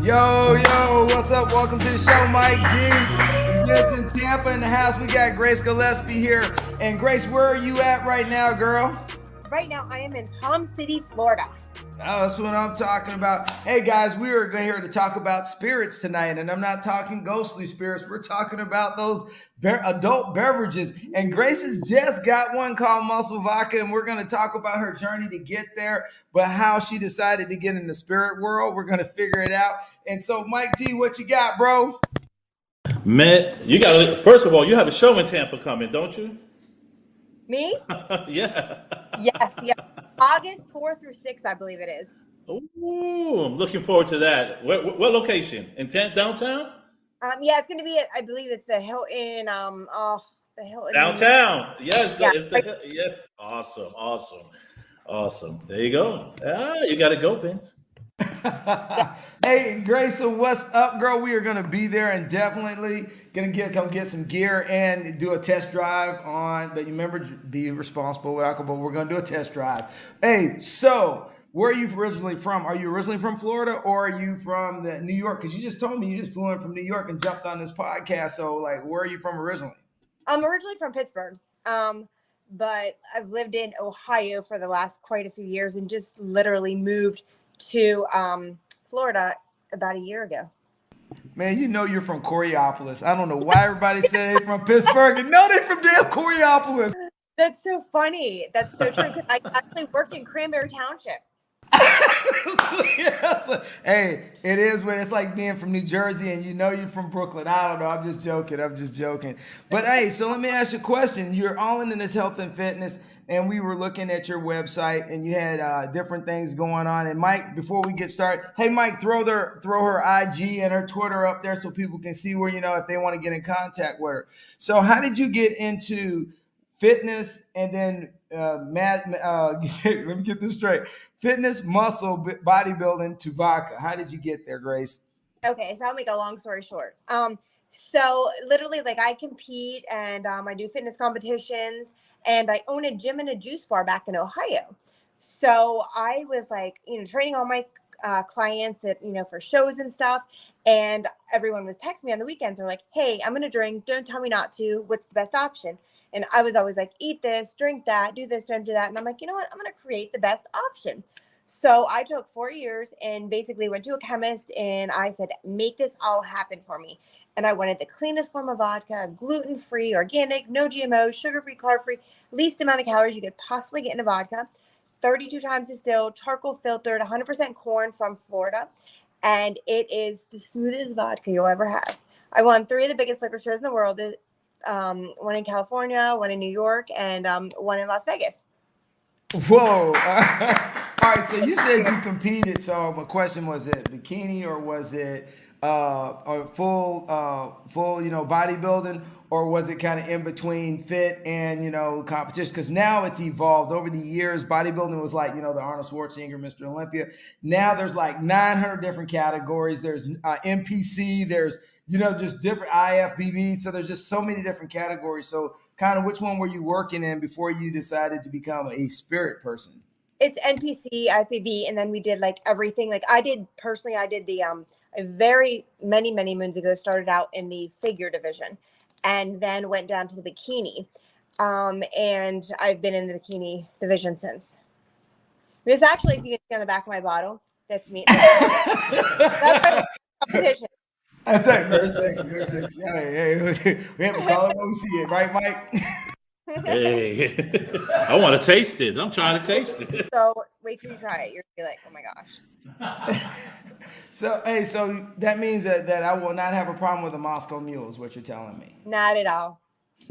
Yo, what's up? Welcome to the show, Mike G. Yes, in Tampa in the house, we got Grace Gillespie here. And Grace, where are you at right now, girl? Right now, I am in Palm City, Florida. Oh, that's what I'm talking about. Hey, guys, we are here to talk about spirits tonight, and I'm not talking ghostly spirits. We're talking about those adult beverages. And Grace has just got one called Muscle Vodka, and we're going to talk about her journey to get there, but how she decided to get in the spirit world. We're going to figure it out. And so, Mike T, what you got, bro? Man, you got first of all, you have a show in Tampa coming, don't you? Me? Yeah. Yes. August 4th through 6th, I believe it is. Ooh, I'm looking forward to that. What location? In downtown? Yeah, it's going to be, I believe it's the Hilton, the Hilton. Downtown. Yes, Yeah, yes. Awesome. There you go. You got to go, Vince. Hey, Grace, so what's up, girl? We are going to be there and definitely going to come get some gear and do a test drive on, but you remember, be responsible with alcohol. We're going to do a test drive. Hey, so where are you originally from? Are you originally from Florida or are you from New York? Because you just told me you just flew in from New York and jumped on this podcast. So, like, where are you from originally? I'm originally from Pittsburgh, but I've lived in Ohio for the last quite a few years and just literally moved to Florida about a year ago. Man, you know you're from Coriopolis. I don't know why everybody say they're from Pittsburgh and no, they're from damn Coriopolis. That's so funny. That's so true. Because I actually worked in Cranberry Township. Yes. Hey, it is when it's like being from New Jersey and you know you're from Brooklyn. I don't know. I'm just joking. But hey, so let me ask you a question. You're all into this health and fitness, and we were looking at your website, and you had different things going on. And Mike, before we get started, hey Mike, throw her IG and her Twitter up there so people can see where, if they want to get in contact with her. So how did you get into fitness and then let me get this straight. Fitness, muscle, bodybuilding to vodka. How did you get there, Grace? Okay, so I'll make a long story short. So literally, like, I compete and I do fitness competitions, and I own a gym and a juice bar back in Ohio. So I was like, training all my clients at, for shows and stuff. And everyone was texting me on the weekends. They're like, hey, I'm going to drink. Don't tell me not to. What's the best option? And I was always like, eat this, drink that, do this, don't do that. And I'm like, you know what? I'm going to create the best option. So I took 4 years and basically went to a chemist and I said, make this all happen for me. And I wanted the cleanest form of vodka, gluten-free, organic, no GMOs, sugar-free, carb-free, least amount of calories you could possibly get in a vodka, 32 times distilled, charcoal filtered, 100% corn from Florida. And it is the smoothest vodka you'll ever have. I won 3 of the biggest liquor stores in the world. One in California, one in New York, and one in Las Vegas. Whoa. All right, so you said you competed. So my question, was it bikini or was it a full bodybuilding, or was it kind of in between fit and, competition? Because now it's evolved over the years. Bodybuilding was like, the Arnold Schwarzenegger, Mr. Olympia. Now there's like 900 different categories. There's NPC, there's just different IFBB. So there's just so many different categories. So kind of which one were you working in before you decided to become a spirit person? It's NPC, IFBB, and then we did like everything. Like I did the very many moons ago, started out in the figure division and then went down to the bikini. And I've been in the bikini division since. This actually, if you can see on the back of my bottle, that's me. That's my competition. That's right, very sexy. Hey, we have to call it when we see it, right, Mike? Hey, I want to taste it. I'm trying to taste it. So wait till you try it. You're gonna be like, oh my gosh. So that means that I will not have a problem with a Moscow Mule, is what you're telling me. Not at all.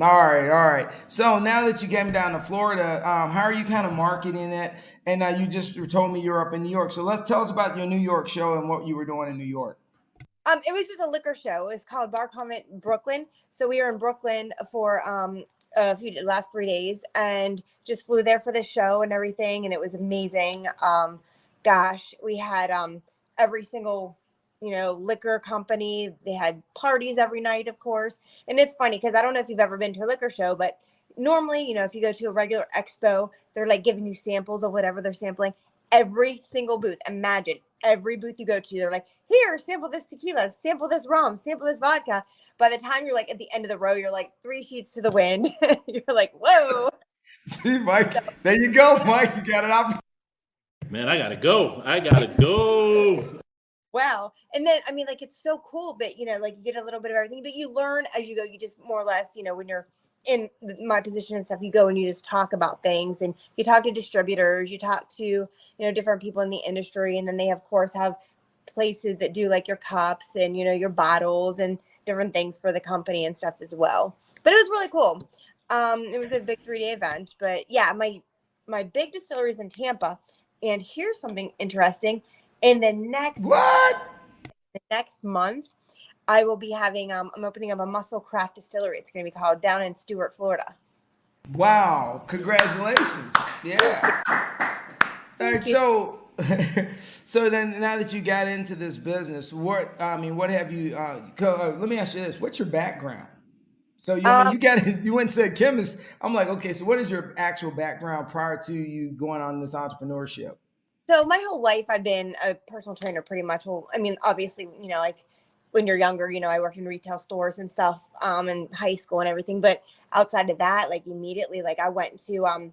All right. So now that you came down to Florida, how are you kind of marketing it? And you just told me you're up in New York. So tell us about your New York show and what you were doing in New York. It was just a liquor show. It was called Bar Comment Brooklyn. So we were in Brooklyn for last 3 days and just flew there for the show and everything. And it was amazing. We had every single, liquor company. They had parties every night, of course. And it's funny because I don't know if you've ever been to a liquor show, but normally, if you go to a regular expo, they're like giving you samples of whatever they're sampling. Every single booth, imagine every booth you go to, they're like, here, sample this tequila, sample this rum, sample this vodka. By the time you're like at the end of the row, you're like 3 sheets to the wind. You're like, whoa. See, Mike, there you go, Mike. You got an opportunity. Man, I gotta go. I gotta go. Wow. And then, I mean, like, it's so cool, but, you know, like, you get a little bit of everything, but you learn as you go. You just more or less, you know, when you're in my position and stuff, you go and you just talk about things, and you talk to distributors, you talk to, you know, different people in the industry. And then they, of course, have places that do like your cups and, you know, your bottles and different things for the company and stuff as well. But it was really cool. It was a big 3-day event, but yeah, my big distillery is in Tampa. And here's something interesting. In the next month, I will be having I'm opening up a muscle craft distillery. It's going to be called down in Stuart, Florida. Wow! Congratulations! Yeah. All right. So, so then now that you got into this business, what have you? Let me ask you this: what's your background? So you went and said chemist. I'm like, okay. So what is your actual background prior to you going on this entrepreneurship? So my whole life, I've been a personal trainer pretty much. Well, I mean, obviously, you know, like when you're younger, you know, I worked in retail stores and stuff in high school and everything. But outside of that, like immediately, like I went to, I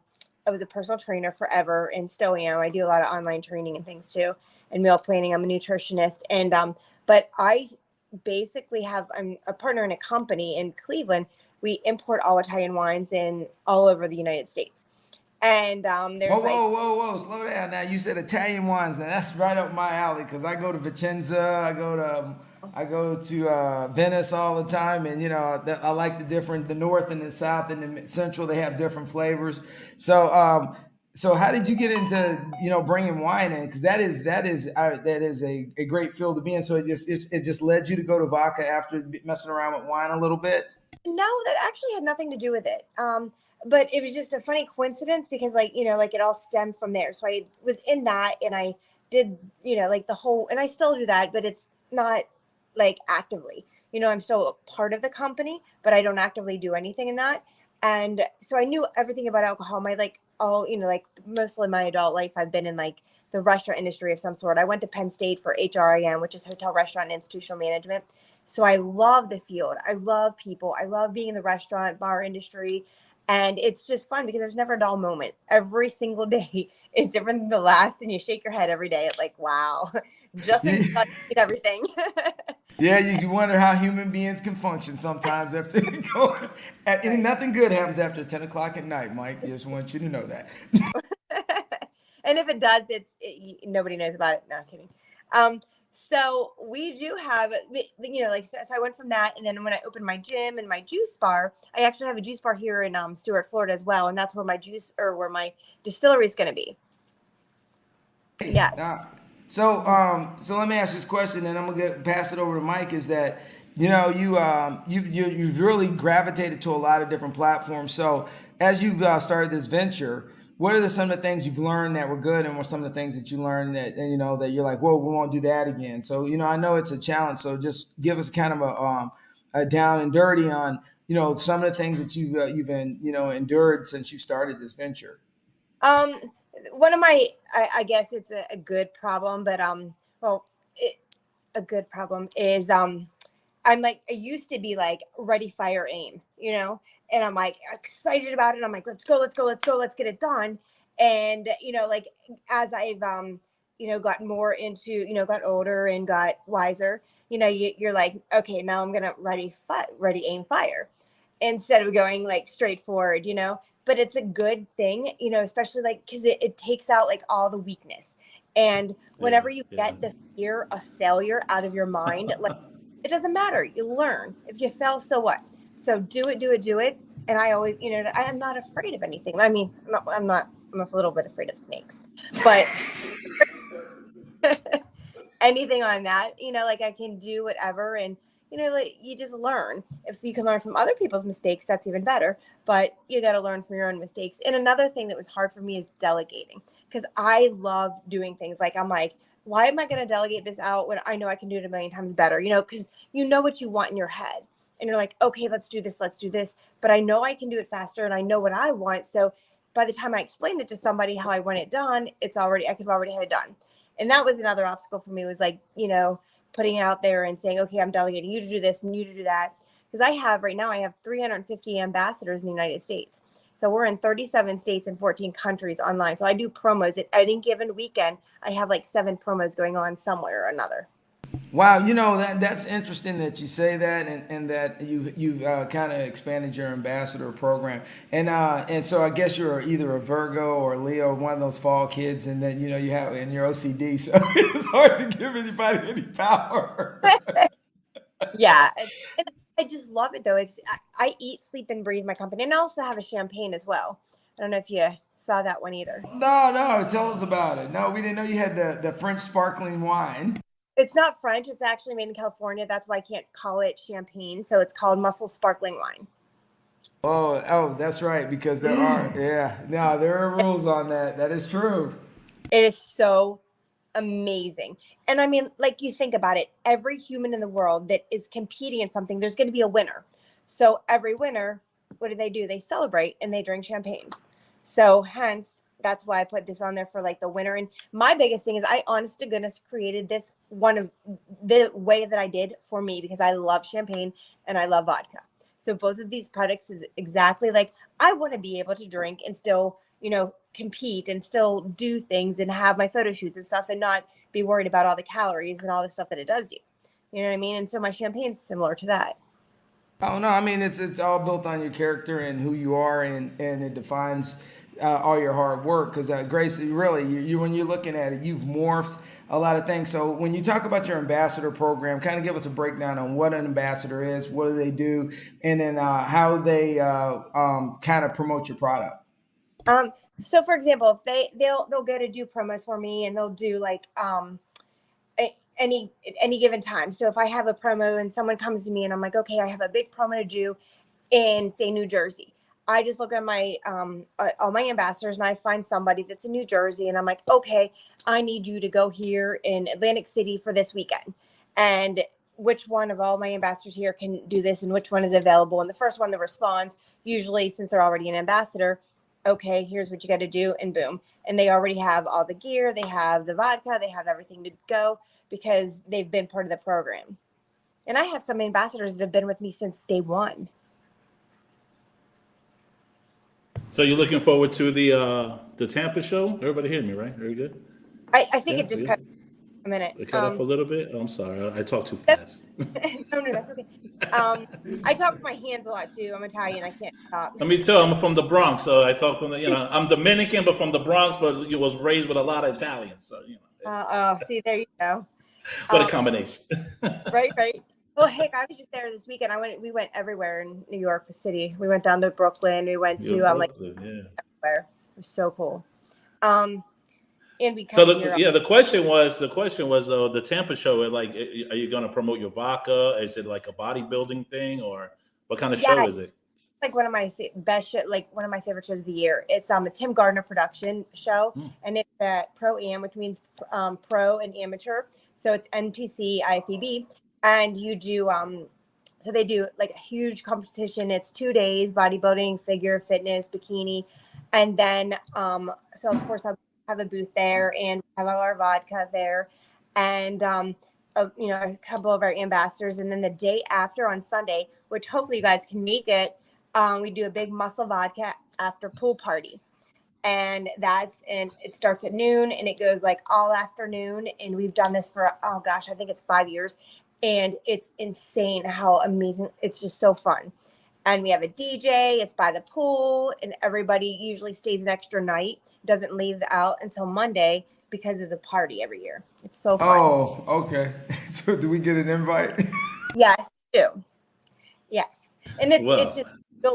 was a personal trainer forever and still am. I do a lot of online training and things too, and meal planning. I'm a nutritionist. And, but I basically I'm a partner in a company in Cleveland. We import all Italian wines in all over the United States. And there's whoa, slow down now. You said Italian wines. Now that's right up my alley because I go to Vicenza, I go to Venice all the time, and you know I like the north and the south and the central. They have different flavors. So so how did you get into bringing wine in? Because that is a great field to be in. So it just led you to go to vodka after messing around with wine a little bit. No, that actually had nothing to do with it. But it was just a funny coincidence because like it all stemmed from there. So I was in that and I did, like the whole, and I still do that, but it's not like actively, I'm still a part of the company, but I don't actively do anything in that. And so I knew everything about alcohol. My like mostly my adult life, I've been in like the restaurant industry of some sort. I went to Penn State for HRIM, which is hotel, restaurant, and institutional management. So I love the field. I love people. I love being in the restaurant, bar industry. And it's just fun because there's never a dull moment. Every single day is different than the last. And you shake your head every day. It's like, wow, just everything. Yeah, you can wonder how human beings can function sometimes after going. Nothing good happens after 10 o'clock at night, Mike. I just want you to know that. And if it does, nobody knows about it. No, I'm kidding. So we do have, so I went from that. And then when I opened my gym and my juice bar, I actually have a juice bar here in Stuart, Florida as well. And that's where where my distillery is going to be. Yeah. So let me ask this question, and I'm gonna pass it over to Mike. Is that you've really gravitated to a lot of different platforms. So as you've started this venture, what are some of the things you've learned that were good, and what are some of the things that you learned that that you're like, whoa, we won't do that again? So I know it's a challenge. So just give us kind of a down and dirty on some of the things that you've been endured since you started this venture. One of my, I guess it's a good problem, but a good problem is I'm like, I used to be like ready, fire, aim, and I'm like excited about it. I'm like, let's go, let's get it done. And like as I've gotten more into got older and got wiser, you're like, okay, now I'm gonna ready, aim, fire, instead of going like straight forward, But it's a good thing, especially like because it takes out like all the weakness. And whenever you get the fear of failure out of your mind, like it doesn't matter. You learn. If you fail, so what? So do it. And I always, I am not afraid of anything. I mean, I'm a little bit afraid of snakes, but anything on that, like I can do whatever. And, like you just learn. If you can learn from other people's mistakes, that's even better. But you got to learn from your own mistakes. And another thing that was hard for me is delegating, because I love doing things. Like I'm like, why am I going to delegate this out when I know I can do it a million times better? Because you know what you want in your head. And you're like, okay, let's do this. But I know I can do it faster and I know what I want. So by the time I explain it to somebody how I want it done, I could already had it done. And that was another obstacle for me, was like, putting it out there and saying, okay, I'm delegating you to do this and you to do that. Because right now I have 350 ambassadors in the United States. So we're in 37 states and 14 countries online. So I do promos at any given weekend. I have like 7 promos going on somewhere or another. Wow, that's interesting that you say that, and that you've kind of expanded your ambassador program, and so I guess you're either a Virgo or a Leo, one of those fall kids, and then you have and you're OCD, so it's hard to give anybody any power. Yeah, and I just love it though. I eat, sleep, and breathe my company, and I also have a champagne as well. I don't know if you saw that one either. No, tell us about it. No, we didn't know you had the French sparkling wine. It's not French. It's actually made in California. That's why I can't call it champagne. So it's called Muscle Sparkling Wine. Oh, that's right. Because there are rules on that. That is true. It is so amazing. And I mean, like, you think about it, every human in the world that is competing in something, there's going to be a winner. So every winner, what do? They celebrate and they drink champagne. So hence, that's why I put this on there for like the winner. And my biggest thing is I honest to goodness created this one of the way that I did for me, because I love champagne and I love vodka. So both of these products is exactly like, I want to be able to drink and still, compete and still do things and have my photo shoots and stuff and not be worried about all the calories and all the stuff that it does you. You know what I mean? And so my champagne's similar to that. Oh no, I mean it's all built on your character and who you are, and it defines all your hard work. Because Grace, really, you when you're looking at it, you've morphed a lot of things. So when you talk about your ambassador program, kind of give us a breakdown on what an ambassador is, what do they do, and then how they kind of promote your product. So for example, if they'll go to do promos for me, and they'll do like any given time. So if I have a promo and someone comes to me and I'm like, okay, I have a big promo to do in, say, New Jersey, I just look at my all my ambassadors and I find somebody that's in New Jersey, and I'm like, okay, I need you to go here in Atlantic City for this weekend, and which one of all my ambassadors here can do this, and which one is available. And the first one that responds, usually since they're already an ambassador, okay, here's what you got to do, and boom. And they already have all the gear, they have the vodka, they have everything to go, because they've been part of the program. And I have some ambassadors that have been with me since day one. So you're looking forward to the Tampa show? Everybody hear me, right? Very good. I think it just cut a minute. It cut off a little bit. Oh, I'm sorry, I talk too fast. No, that's okay. I talk with my hands a lot too. I'm Italian. I can't stop. Let me tell you, I'm from the Bronx, so I talk from I'm Dominican, but from the Bronx, but you was raised with a lot of Italians, so See, there you go. What a combination. Right. Well, heck, I was just there this weekend. We went everywhere in New York City. We went down to Brooklyn. We went to everywhere. It was so cool. And we the question was though, the Tampa show, like, are you going to promote your vodka? Is it like a bodybuilding thing, or what kind of show is it? Like one of my best show, like one of my favorite shows of the year. It's a Tim Gardner production show, and it's at Pro-Am, which means pro and amateur. So it's NPC IFBB, and you do so they do like a huge competition. It's 2 days: bodybuilding, figure fitness, bikini, and then so of course I'll have a booth there and have our vodka there, and a couple of our ambassadors. And then the day after, on Sunday, which hopefully you guys can make it, we do a big muscle vodka after pool party, and it starts at noon and it goes like all afternoon. And we've done this for I think it's 5 years, and it's insane how amazing. It's just so fun. And we have a DJ, it's by the pool, and everybody usually stays an extra night, doesn't leave out until Monday because of the party every year. It's so fun. Oh, okay. So do we get an invite? Yes, we do. Yes. And it's just,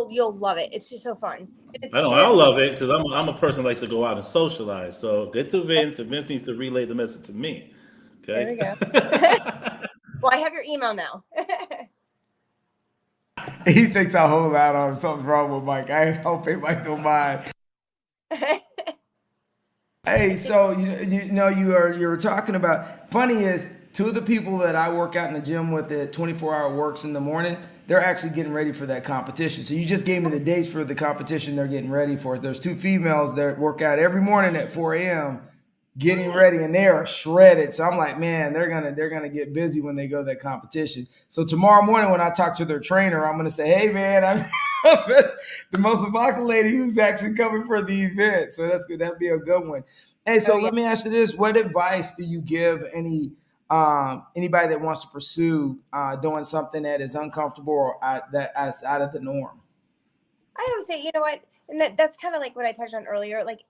you'll love it. It's just so fun. I'll love it, because I'm a person who likes to go out and socialize. So get to Vince, and Vince needs to relay the message to me. Okay. There we go. Well, I have your email now. He thinks I hold out on him. Something's wrong with Mike. I hope Mike don't mind. Hey, so you were talking about. Funny is, 2 of the people that I work out in the gym with at 24-hour works in the morning, they're actually getting ready for that competition. So you just gave me the dates for the competition they're getting ready for. There's 2 females that work out every morning at 4 a.m. getting ready, and they are shredded. So I'm like, man, they're gonna get busy when they go to that competition. So tomorrow morning when I talk to their trainer, I'm gonna say, hey man, I'm the most evocative lady who's actually coming for the event. So that's good. That'd be a good one. Hey, so let me ask you this: what advice do you give anybody that wants to pursue doing something that is uncomfortable or that's out of the norm? I would say, you know what, and that's kind of like what I touched on earlier. Like,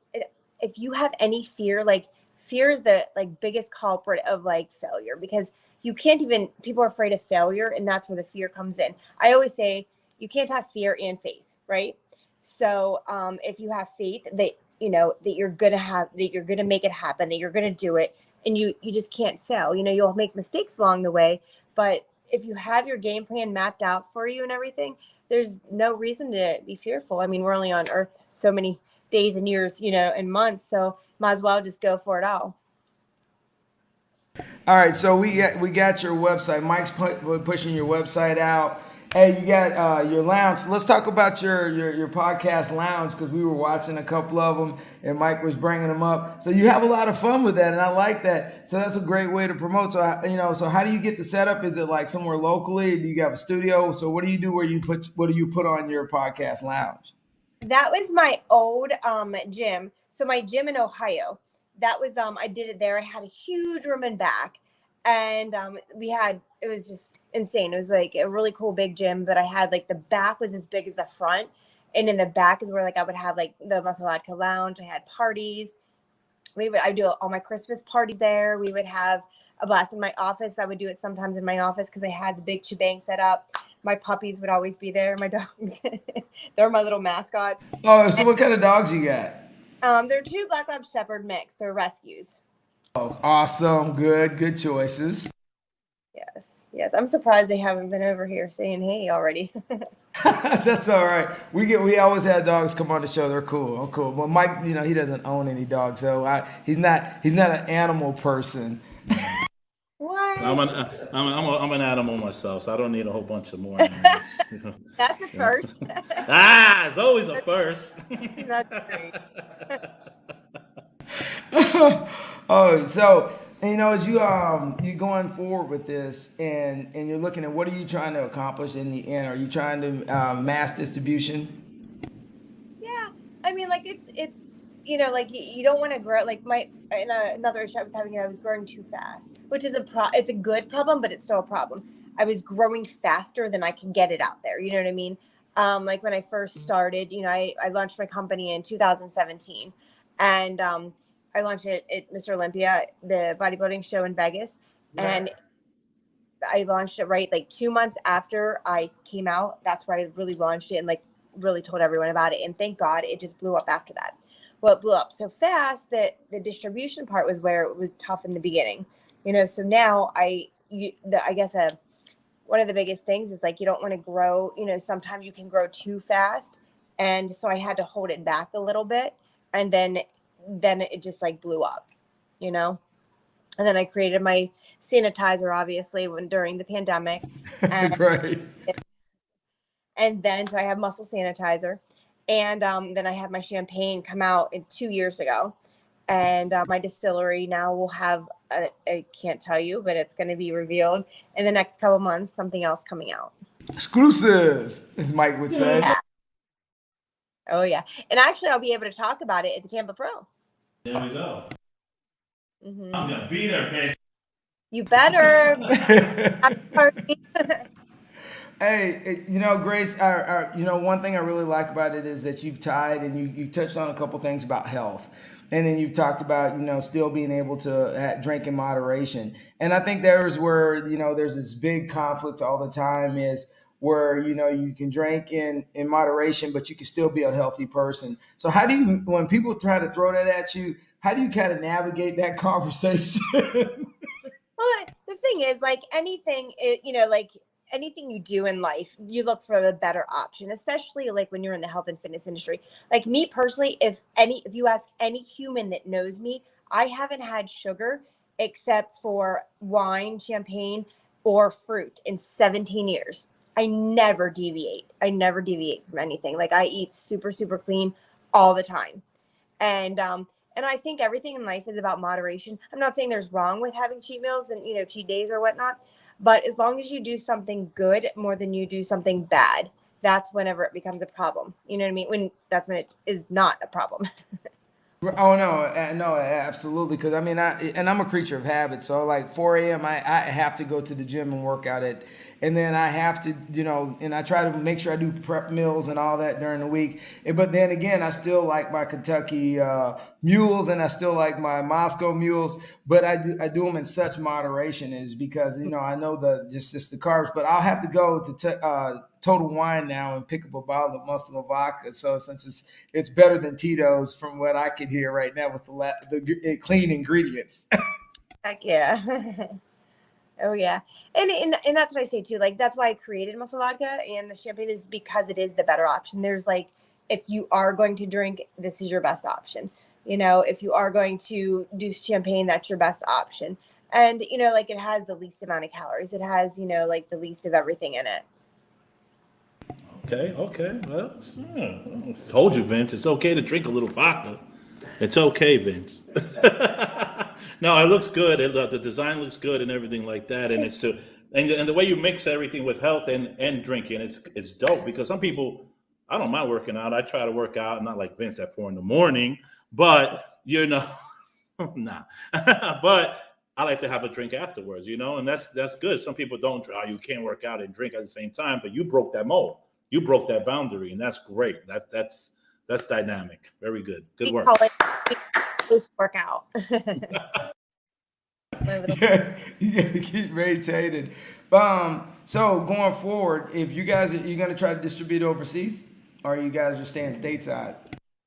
if you have any fear, like fear is the like biggest culprit of like failure, because you can't even, people are afraid of failure, and that's where the fear comes in. I always say you can't have fear and faith, right? So if you have faith that that you're gonna make it happen, that you're gonna do it, and you just can't fail. You'll make mistakes along the way, but if you have your game plan mapped out for you and everything, there's no reason to be fearful. I mean, we're only on earth so many days and years, and months, so might as well just go for it all. All right, so we got your website. Mike's pushing your website out. Hey, you got your lounge. Let's talk about your podcast lounge, because we were watching a couple of them and Mike was bringing them up. So you have a lot of fun with that, and I like that. So that's a great way to promote. So so how do you get the setup? Is it like somewhere locally? Do you have a studio? So what do you do what do you put on your podcast lounge? That was my old gym. So my gym in Ohio, that was I did it there. I had a huge room in back, and it was just insane. It was like a really cool big gym, but I had like the back was as big as the front, and in the back is where like I would have like the Muscle Vodka lounge. I had parties. I do all my Christmas parties there. We would have a blast in my office. I would do it sometimes in my office because I had the big shebang set up. My puppies would always be there. My dogs, they're my little mascots. Oh, so what kind of dogs you got? They're 2 Black Lab Shepherd mix. They're rescues. Oh, awesome. Good choices. Yes. I'm surprised they haven't been over here saying hey already. That's all right. We always have dogs come on the show. They're cool. I'm cool. Well, Mike, he doesn't own any dogs, so he's not an animal person. What? I'm an animal myself, so I don't need a whole bunch of more animals. That's a first. It's always a first. That's great. Oh, so as you going forward with this, and you're looking at what are you trying to accomplish in the end? Are you trying to mass distribution? Yeah, I mean, like it's like you don't want to grow. Like another issue I was having, I was growing too fast, which is it's a good problem, but it's still a problem. I was growing faster than I can get it out there. You know what I mean? Like when I first started, I launched my company in 2017, and I launched it at Mr. Olympia, the bodybuilding show in Vegas. Yeah. And I launched it right like 2 months after I came out. That's where I really launched it and like really told everyone about it. And thank God it just blew up after that. Well, it blew up so fast that the distribution part was where it was tough in the beginning. So now I guess one of the biggest things is like you don't want to grow. Sometimes you can grow too fast. And so I had to hold it back a little bit. And then it just like blew up, and then I created my sanitizer, obviously, during the pandemic. And, right. And then so I have muscle sanitizer, and then I have my champagne come out 2 years ago, and my distillery now will have I can't tell you, but it's going to be revealed in the next couple months. Something else coming out. Exclusive, as Mike would say. Yeah. Oh yeah, and actually I'll be able to talk about it at the Tampa Pro. There we go. Mm-hmm. I'm gonna be there, bitch. You better. Hey, Grace, one thing I really like about it is that you've tied and you touched on a couple things about health. And then you've talked about, still being able to drink in moderation. And I think there's where, there's this big conflict all the time is where, you can drink in moderation, but you can still be a healthy person. So how do you, when people try to throw that at you, how do you kind of navigate that conversation? Well, the thing is, like anything, anything you do in life, you look for the better option, especially like when you're in the health and fitness industry. Like me personally, if you ask any human that knows me, I haven't had sugar except for wine, champagne, or fruit in 17 years. I never deviate. from anything. Like I eat super, super clean all the time. And And I think everything in life is about moderation. I'm not saying there's wrong with having cheat meals and, cheat days or whatnot, but as long as you do something good more than you do something bad, that's whenever it becomes a problem. You know what I mean? That's when it is not a problem. Oh no, no, absolutely. Because I mean, I'm a creature of habit. So like 4 a.m., I have to go to the gym and work out it, and then I have to, and I try to make sure I do prep meals and all that during the week. But then again, I still like my Kentucky mules, and I still like my Moscow mules. But I do them in such moderation, is because I know just the carbs. But I'll have to go to Total Wine now and pick up a bottle of Muscle Vodka. So since it's better than Tito's from what I could hear right now with the clean ingredients. Heck yeah. Oh yeah. And that's what I say too. Like, that's why I created Muscle Vodka and the champagne, is because it is the better option. There's like, if you are going to drink, this is your best option. If you are going to do champagne, that's your best option. And, like, it has the least amount of calories. It has, like the least of everything in it. Okay. Well, I told you, Vince. It's okay to drink a little vodka. It's okay, Vince. No, it looks good. The design looks good and everything like that. And and the way you mix everything with health and drinking, it's dope. Because some people, I don't mind working out. I try to work out, not like Vince at 4 a.m, but nah. But I like to have a drink afterwards, and that's good. Some people don't. You can't work out and drink at the same time, but you broke that mold. You broke that boundary, and that's great. That's dynamic. Very good. Good work. Workout. Yeah, you got to keep maintaining. So going forward, if you're going to try to distribute overseas, or you guys are staying stateside?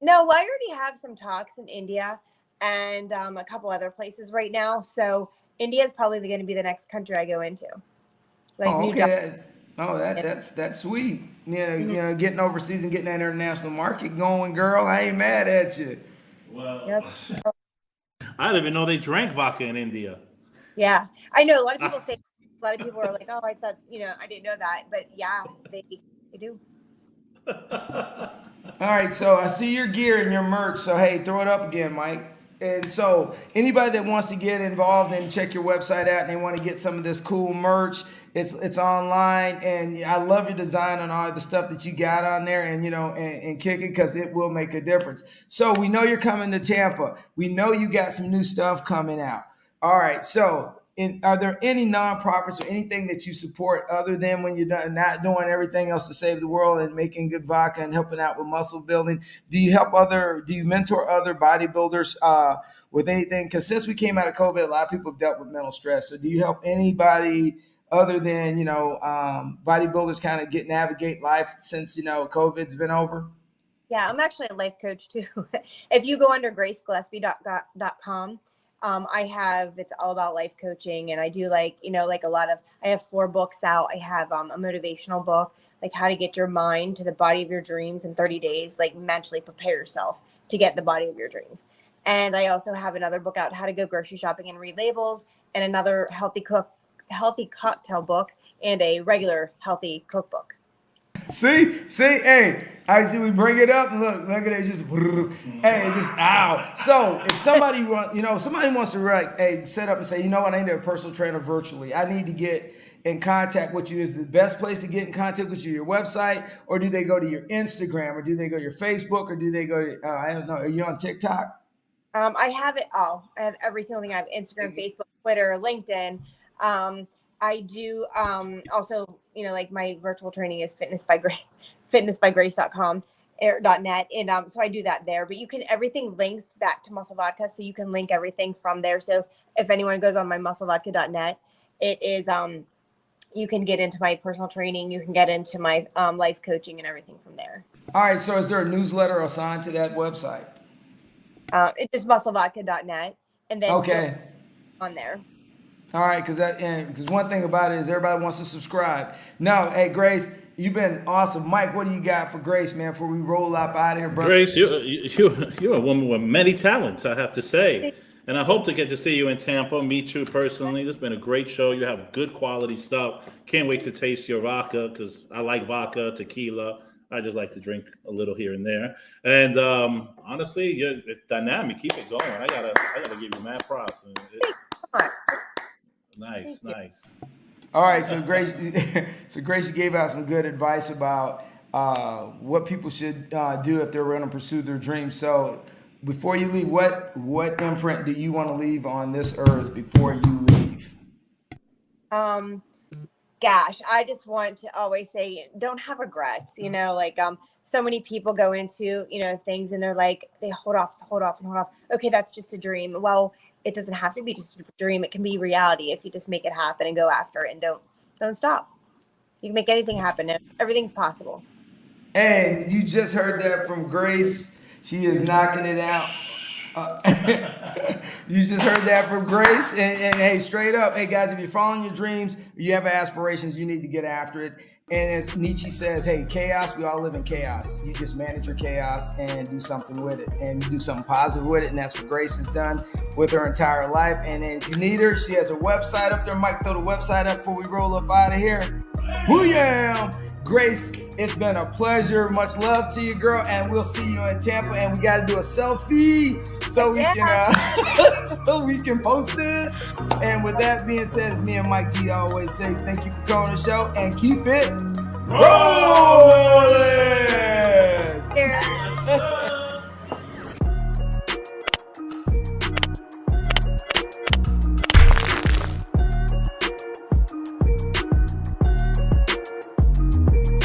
No, I already have some talks in India and a couple other places right now. So India is probably going to be the next country I go into. Like, okay. That's sweet. Getting overseas and getting that international market going, girl. I ain't mad at you. Well, Yep. I didn't even know they drank vodka in India. Yeah, I know. A lot of people say. A lot of people are like, "Oh, I thought, I didn't know that," but yeah, they do. All right, so I see your gear and your merch. So hey, throw it up again, Mike. And so anybody that wants to get involved and check your website out and they want to get some of this cool merch, it's online. And I love your design on all the stuff that you got on there, and and kick it, because it will make a difference. So we know you're coming to Tampa. We know you got some new stuff coming out. All right, so are there any nonprofits or anything that you support other than when you're not doing everything else to save the world and making good vodka and helping out with muscle building? Do you mentor other bodybuilders with anything? Because since we came out of COVID, a lot of people have dealt with mental stress. So do you help anybody other than, bodybuilders kind of navigate life since, COVID's been over? Yeah, I'm actually a life coach too. If you go under gracegillespie.com, it's all about life coaching, and I do I have 4 books out. I have a motivational book, like how to get your mind to the body of your dreams in 30 days, like mentally prepare yourself to get the body of your dreams. And I also have another book out, how to go grocery shopping and read labels, and another healthy cocktail book, and a regular healthy cookbook. See, hey, I see we bring it up and look at it, just, hey, just ow. So if somebody wants to set up and say, I need a personal trainer virtually. I need to get in contact with you. Is the best place to get in contact with you your website, or do they go to your Instagram, or do they go to your Facebook, or do they go to I don't know? Are you on TikTok? I have it all. I have every single thing. I have Instagram, Facebook, Twitter, LinkedIn. I do also, my virtual training is fitnessbygrace.com or .net. And so I do that there, but everything links back to Muscle Vodka. So you can link everything from there. So if anyone goes on my musclevodka.net, it is, you can get into my personal training. You can get into my life coaching and everything from there. All right. So is there a newsletter assigned to that website? It's just musclevodka.net. And then okay, on there. All right, because one thing about it is everybody wants to subscribe. No, hey, Grace, you've been awesome. Mike, what do you got for Grace, man, before we roll up out of here, bro? Grace, you're a woman with many talents, I have to say. And I hope to get to see you in Tampa, meet you personally. This has been a great show. You have good quality stuff. Can't wait to taste your vodka, because I like vodka, tequila. I just like to drink a little here and there. And honestly, it's dynamic. Keep it going. I gotta give you mad props. Nice. All right, so Grace, you gave out some good advice about what people should do if they're going to pursue their dreams. So before you leave, what imprint do you want to leave on this earth before you leave? Gosh, I just want to always say, don't have regrets. You know, like so many people go into things and they're like, they hold off. Okay, that's just a dream. Well, it doesn't have to be just a dream. It can be reality if you just make it happen and go after it and don't stop. You can make anything happen. Everything's possible. And you just heard that from Grace. She is knocking it out. You just heard that from Grace. And hey, straight up, hey guys, if you're following your dreams, you have aspirations, you need to get after it. And as Nietzsche says, hey, chaos, we all live in chaos. You just manage your chaos and do something with it and do something positive with it. And that's what Grace has done with her entire life. And then if you need her, she has a website up there. Mike, throw the website up before we roll up out of here. Booyah! Grace, it's been a pleasure. Much love to you, girl. And we'll see you in Tampa. And we got to do a selfie so we can post it. And with that being said, me and Mike G always say thank you for coming to the show and keep it rolling.